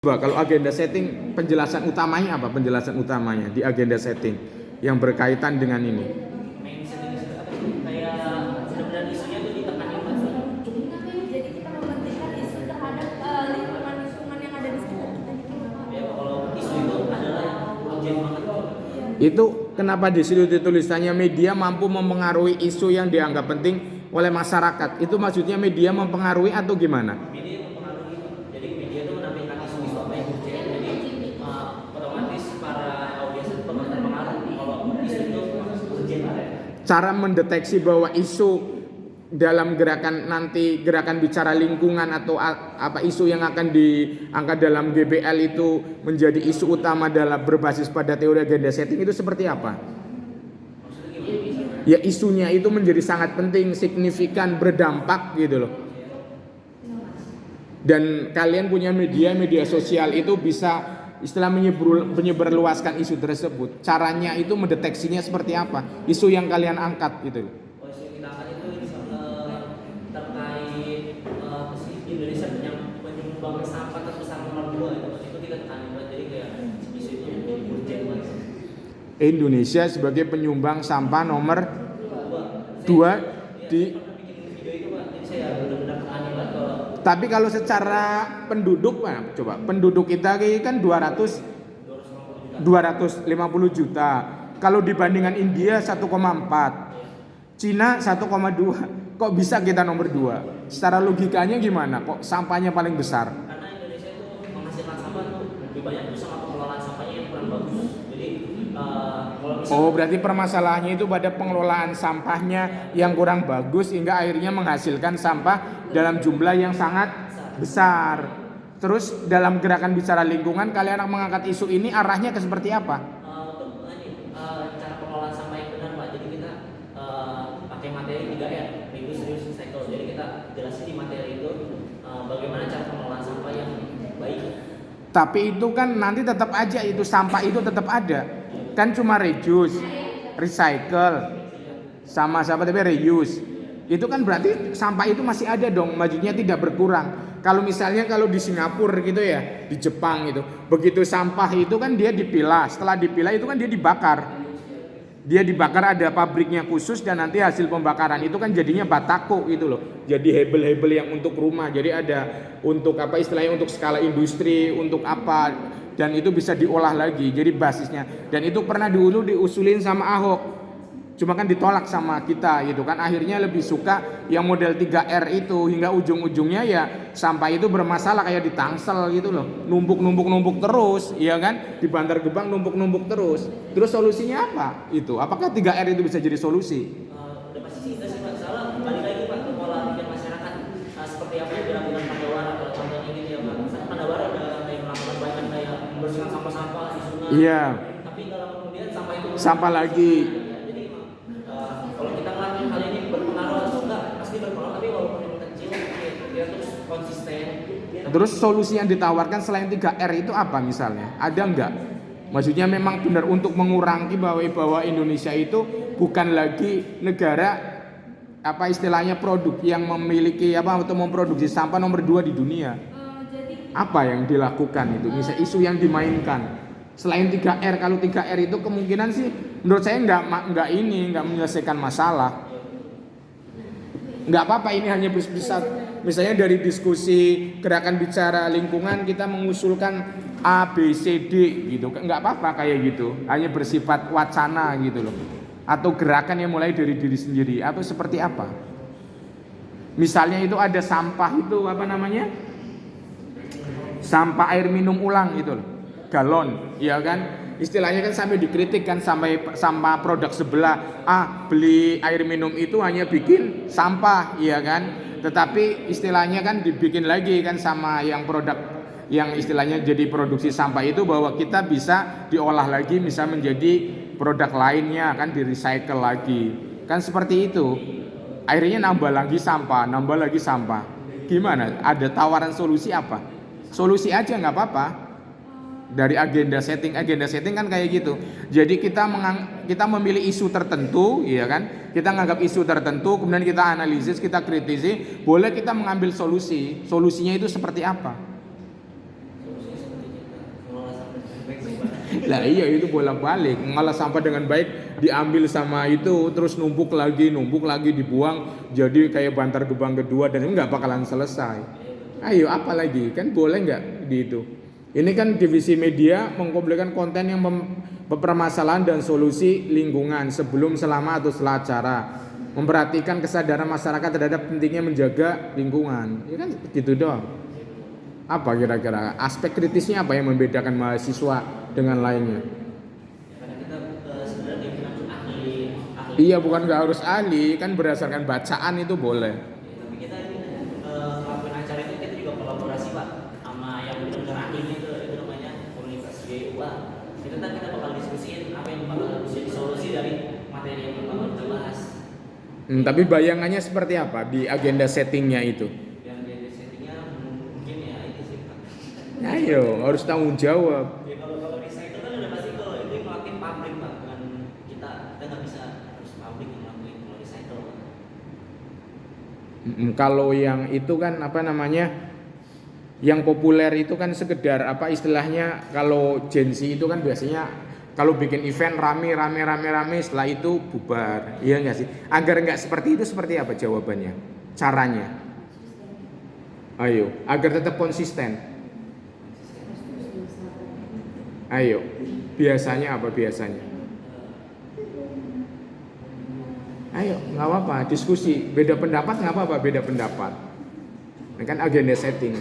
Coba kalau agenda setting, penjelasan utamanya apa? Penjelasan utamanya di agenda setting yang berkaitan dengan ini. Main setting kayak benar-benar isunya tuh ditekanin Pak. Jadi kita mementingkan isu terhadap lingkungan yang ada di sekitar kita. Ya kalau isu itu adalah urgent banget. Itu kenapa di situ ditulisannya media mampu mempengaruhi isu yang dianggap penting oleh masyarakat. Itu maksudnya media mempengaruhi atau gimana? Media mempengaruhi. Jadi media itu menampilkan isu-isu apa yang urgent. Jadi otomatis para audiens itu bakal terpengaruh kalau isu itu urgent. Cara mendeteksi bahwa isu dalam gerakan bicara lingkungan atau apa isu yang akan diangkat dalam GBL itu menjadi isu utama dalam berbasis pada teori agenda setting itu seperti apa? Ya isunya itu menjadi sangat penting, signifikan, berdampak gitu loh. Dan kalian punya media sosial itu bisa istilah menyebarluaskan isu tersebut. Caranya itu mendeteksinya seperti apa? Isu yang kalian angkat gitu loh. Isu yang kita angkat itu terkait Indonesia yang penyumbang sampah terbesar nomor 2 itu kita tekanin banget. Jadi kayak isu itu menjadi urgent banget. Indonesia sebagai penyumbang sampah nomor 2 di. Bikin video itu Pak, jadi saya benar-benar tekanin banget kalau. Tapi kalau secara penduduk Pak, coba penduduk kita kan 250 juta. Kalau dibandingkan India 1,4, Cina 1,2. Kok bisa kita nomor 2? Secara logikanya gimana? Kok sampahnya paling besar? Karena Indonesia itu menghasilkan sampah tuh lebih banyak tuh sama pengelolaan sampahnya yang kurang bagus. Jadi kalau misalnya Oh, berarti permasalahannya itu pada pengelolaan sampahnya yang kurang bagus hingga akhirnya menghasilkan sampah dalam jumlah yang sangat besar. Terus dalam gerakan bicara lingkungan kalian mengangkat isu ini arahnya ke seperti apa? untuk cara pengelolaan sampah yang benar Pak. Jadi kita pakai materi 3R, reduce, reuse, recycle. Jadi kita jelasin di materi itu bagaimana cara pengelolaan sampah yang baik. Tapi itu kan nanti tetap aja itu sampah itu tetap ada. Kan cuma reduce, recycle, sama tapi reuse. Itu kan berarti sampah itu masih ada dong, maksudnya tidak berkurang. Kalau misalnya kalau di Singapura gitu ya, di Jepang gitu, begitu sampah itu kan dia dipilah, setelah dipilah itu kan dia dibakar. Dia dibakar ada pabriknya khusus dan nanti hasil pembakaran itu kan jadinya batako gitu loh. Jadi hebel-hebel yang untuk rumah. Jadi ada untuk apa istilahnya untuk skala industri, untuk apa dan itu bisa diolah lagi. Jadi basisnya dan itu pernah dulu diusulin sama Ahok. Cuma kan ditolak sama kita gitu kan. Akhirnya lebih suka yang model 3R itu hingga ujung-ujungnya ya sampah itu bermasalah kayak di Tangsel gitu loh. Numpuk terus, ya kan? Di Bantar Gebang numpuk terus. Terus solusinya apa? Itu. Apakah 3R itu bisa jadi solusi? Udah pasti sih enggak sih Pak. Salah kembali lagi Pak ke pola pikir masyarakat. Seperti apa yang dilakukan Pandawara kalau contohnya gitu ya Pak. Misalnya Pandawara udah kayak melakukan banyak kayak membersihkan sampah-sampah di sungai. Iya. Tapi kalau kemudian sampah itu Sampah lagi. jadi kalau kita ngelakuin hal ini berpengaruh atau enggak pasti berpengaruh, tapi walaupun yang kecil dia terus konsisten. Terus solusi yang ditawarkan selain 3R itu apa misalnya? Ada enggak? Maksudnya memang benar untuk mengurangi bahwa Indonesia itu bukan lagi negara apa istilahnya produk yang memiliki apa atau memproduksi sampah nomor 2 di dunia. Apa yang dilakukan itu? Misalnya isu yang dimainkan. Selain 3R, kalau 3R itu kemungkinan sih menurut saya enggak menyelesaikan masalah. Enggak apa-apa, ini hanya bisa misalnya dari diskusi gerakan bicara lingkungan kita mengusulkan A, B, C, D gitu. Enggak apa-apa kayak gitu. Hanya bersifat wacana gitu loh. Atau gerakan yang mulai dari diri sendiri atau seperti apa? Misalnya itu ada sampah itu apa namanya? Sampah air minum ulang gitu loh. Galon, ya kan? Istilahnya kan sampai dikritik kan sampai sama produk sebelah beli air minum itu hanya bikin sampah, ya kan? Tetapi istilahnya kan dibikin lagi kan sama yang produk yang istilahnya jadi produksi sampah itu bahwa kita bisa diolah lagi bisa menjadi produk lainnya kan di recycle lagi kan seperti itu. Akhirnya nambah lagi sampah. Gimana? Ada tawaran solusi apa? Solusi aja nggak apa-apa. Dari agenda setting kan kayak gitu. Jadi kita memilih isu tertentu, ya kan? Kita menganggap isu tertentu, kemudian kita analisis, kita kritisi, boleh kita mengambil solusi. Solusinya itu seperti apa? Lah iya itu bolak-balik. Malah sampah dengan baik diambil sama itu terus numpuk lagi dibuang jadi kayak bantar gebang kedua dan nggak bakalan selesai. Ayo apa lagi? Kan boleh nggak di itu? Ini kan divisi media mengumpulkan konten yang permasalahan dan solusi lingkungan sebelum, selama atau setelah acara. Memperhatikan kesadaran masyarakat terhadap pentingnya menjaga lingkungan. Ya kan gitu doang. Apa kira-kira aspek kritisnya apa yang membedakan mahasiswa dengan lainnya? Karena kita sebenarnya bukan ahli. Iya bukan nggak harus ahli, kan berdasarkan bacaan itu boleh. Tapi kita ngelakuin acara itu kita juga kolaborasi Pak sama yang benar-benar ahlinya itu namanya komunitas GUA. Kita bakal diskusiin apa yang bakal bisa disolusi dari materi yang bakal kita bahas. Tapi bayangannya seperti apa di agenda settingnya itu? Yang jadi settingnya mungkin ya ini sih Pak. Ayo harus tanggung jawab. Ya kalau recycle kan udah pasti kalau itu ngelakuin pabrik Pak, dengan kita nggak bisa harus pabrik yang ngelakuin kalau recycle. Kalau yang itu kan apa namanya? Yang populer itu kan sekedar apa istilahnya kalau Gen Z itu kan biasanya kalau bikin event rame setelah itu bubar, iya nggak sih? Agar nggak seperti itu seperti apa jawabannya? Caranya? Ayo, agar tetap konsisten. Ayo, biasanya apa biasanya? Ayo, nggak apa-apa, diskusi. Beda pendapat nggak apa-apa, beda pendapat. Ini kan agenda setting.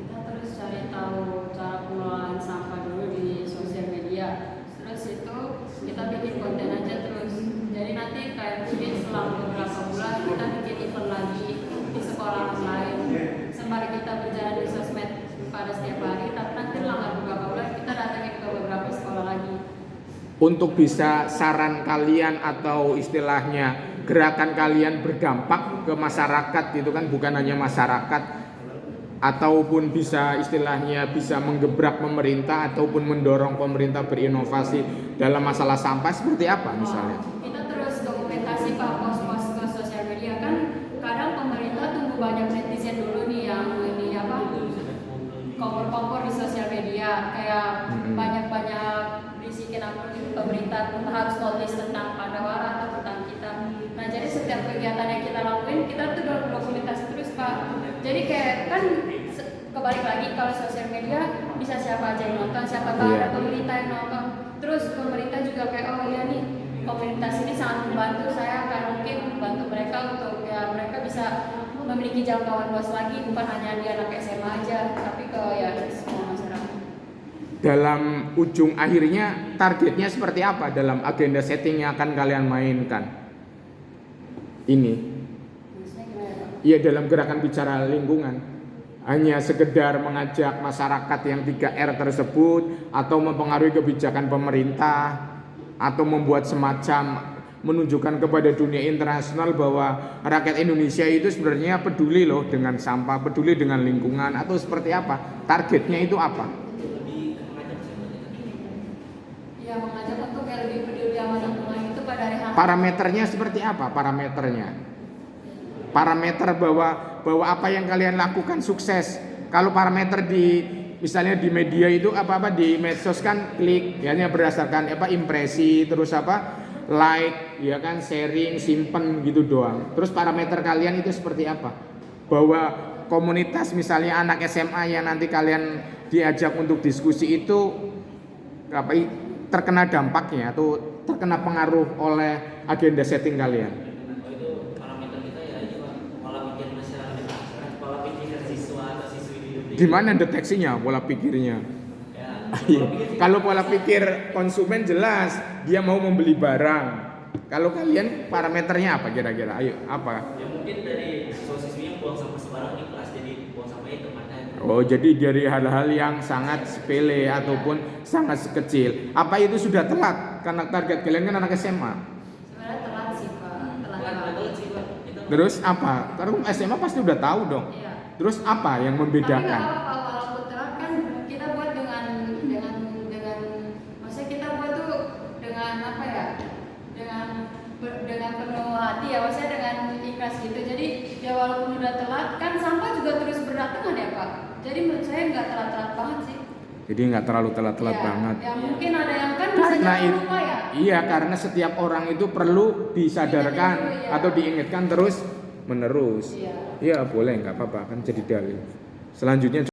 Kita terus cari tahu cara pengelolaan sampah dulu di sosial media. Terus itu kita bikin konten aja terus. Jadi nanti kayak mungkin selang beberapa bulan kita bikin event lagi di sekolah lain. Sembari kita berjalan di sosmed pada setiap hari, tapi nanti selang beberapa bulan kita datangin ke beberapa sekolah lagi. Untuk bisa saran kalian atau istilahnya gerakan kalian berdampak ke masyarakat itu kan bukan hanya masyarakat ataupun bisa istilahnya bisa menggebrak pemerintah ataupun mendorong pemerintah berinovasi dalam masalah sampah seperti apa misalnya? Kita terus dokumentasi Pak, post-post ke sosial media kan kadang pemerintah tunggu banyak netizen dulu nih yang ini apa kompor-kompor di sosial media kayak banyak-banyak bisikin apa pemerintah harus notice tentang Pandawara atau tentang kita. Nah jadi setiap kegiatan yang kita lakuin kita tuh dokumentasi terus Pak. Jadi kayak kan kebalik lagi kalau sosial media bisa siapa aja yang nonton, siapa tahu ada pemerintah yang nonton. Terus pemerintah juga kayak oh iya nih komunitas ini sangat membantu, saya akan mungkin bantu mereka untuk ya mereka bisa memiliki jangkauan luas lagi bukan hanya di anak SMA aja tapi ke ya semua masyarakat. Dalam ujung akhirnya targetnya seperti apa dalam agenda setting yang akan kalian mainkan? Ini. Maksudnya gimana Pak? Iya dalam gerakan bicara lingkungan. Hanya sekedar mengajak masyarakat yang 3R tersebut atau mempengaruhi kebijakan pemerintah atau membuat semacam menunjukkan kepada dunia internasional bahwa rakyat Indonesia itu sebenarnya peduli loh dengan sampah, peduli dengan lingkungan atau seperti apa? Targetnya itu apa? Ya mengajak untuk yang lebih peduli sama lingkungan itu pada hari hari. Parameternya seperti apa? Parameter bahwa apa yang kalian lakukan sukses. Kalau parameter di misalnya di media itu apa di medsos kan klik, ya berdasarkan impresi, terus like, ya kan sharing, simpen gitu doang. Terus parameter kalian itu seperti apa? Bahwa komunitas misalnya anak SMA yang nanti kalian diajak untuk diskusi itu terkena dampaknya atau terkena pengaruh oleh agenda setting kalian. Itu parameter kita ya itu pola pikir masyarakat, pola pikir siswa atau siswi di Indonesia. Gimana deteksinya pola pikirnya? Ya, Kalau pola pikir konsumen jelas dia mau membeli barang. Kalau kalian parameternya apa kira-kira? Ayo apa? ya mungkin dari siswa-siswi yang buang sampah sembarang di kelas jadi buang sampahnya kemana? Oh jadi dari hal-hal yang sangat sepele ataupun sangat kecil. Apa itu sudah telat? Karena target kalian kan anak SMA. Sebenarnya telat sih Pak, telat banget. Betul sih Pak. Itu Terus apa? Karena SMA pasti udah tahu dong. Iya. Terus apa yang Tapi nggak membedakan? apa-apa walaupun telat kan kita buat dengan maksudnya kita buat tuh dengan apa ya dengan penuh hati ya maksudnya dengan ikhlas gitu jadi ya walaupun udah telat kan sampah juga terus berdatangan ya Pak Jadi menurut saya nggak telat-telat banget sih. Jadi nggak terlalu telat-telat Ya, banget. ya mungkin ada yang kan bisa Karena jangan lupa ya. iya, karena setiap orang itu perlu disadarkan Iya. atau diingatkan terus menerus. Iya. Iya boleh, nggak apa-apa kan jadi dalil. Selanjutnya